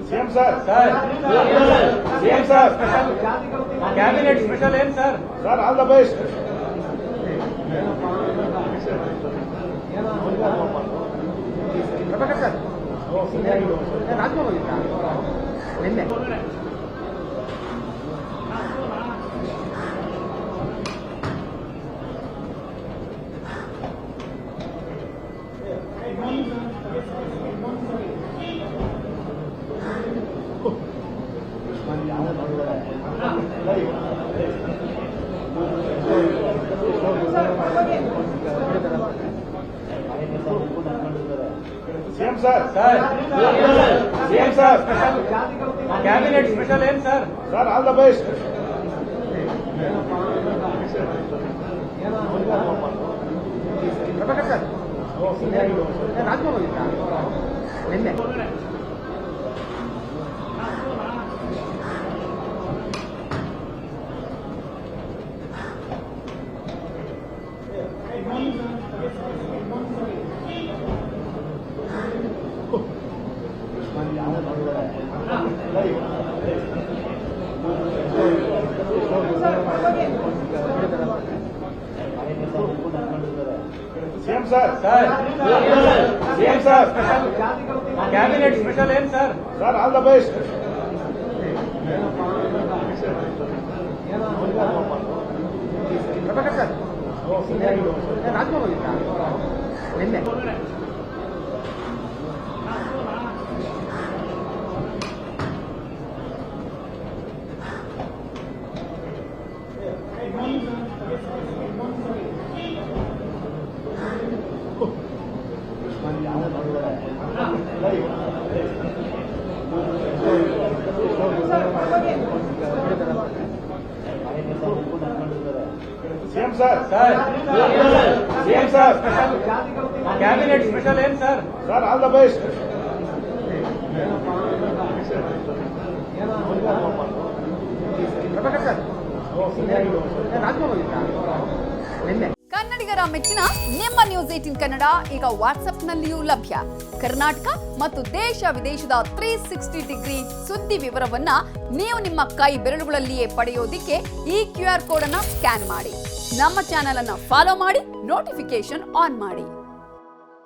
CM sir CM sir cabinet special M sir all the best CM sir CM sir cabinet special M sir all the best CM sir CM sir cabinet special M sir all the best CM sir CM sir cabinet special M sir all the best ಕನ್ನಡಿಗರ ಮೆಚ್ಚಿನ ನಿಮ್ಮ news 18 Kannada ಈಗ ವಾಟ್ಸ್ಆಪ್ನಲ್ಲಿಯೂ ಲಭ್ಯ. ಕರ್ನಾಟಕ ಮತ್ತು ದೇಶ ವಿದೇಶದ 360 degree ಸುದ್ದಿ ವಿವರವನ್ನ ನೀವು ನಿಮ್ಮ ಕೈ ಬೆರಳುಗಳಲ್ಲಿಯೇ ಪಡೆಯೋದಿಕ್ಕೆ ಈ QR ಕೋಡ್ ಅನ್ನು ಸ್ಕ್ಯಾನ್ ಮಾಡಿ. ನಮ್ಮ ಚಾನೆಲ್ ಅನ್ನು ಫಾಲೋ ಮಾಡಿ, ನೋಟಿಫಿಕೇಶನ್ ಆನ್ ಮಾಡಿ.